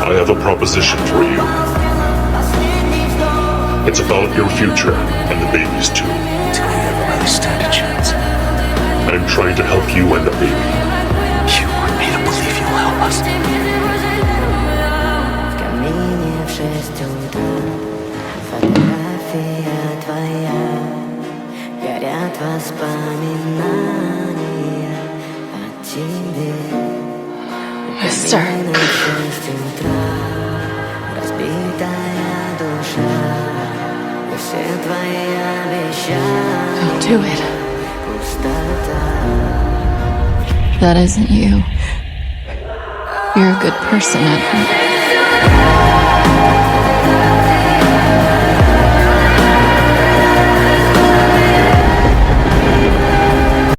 I have a proposition for you. It's about your future and the baby's too. Do we ever really stand a chance? I'm trying to help you and the baby. You want me to believe you'll help us? В камине в 6 утра фотография твоя, горят воспоминания о тебе. Mister. В 6 утра разбитая душа, и все твои обещания Don't do it. пустота. That isn't you. You're a good person, Edward.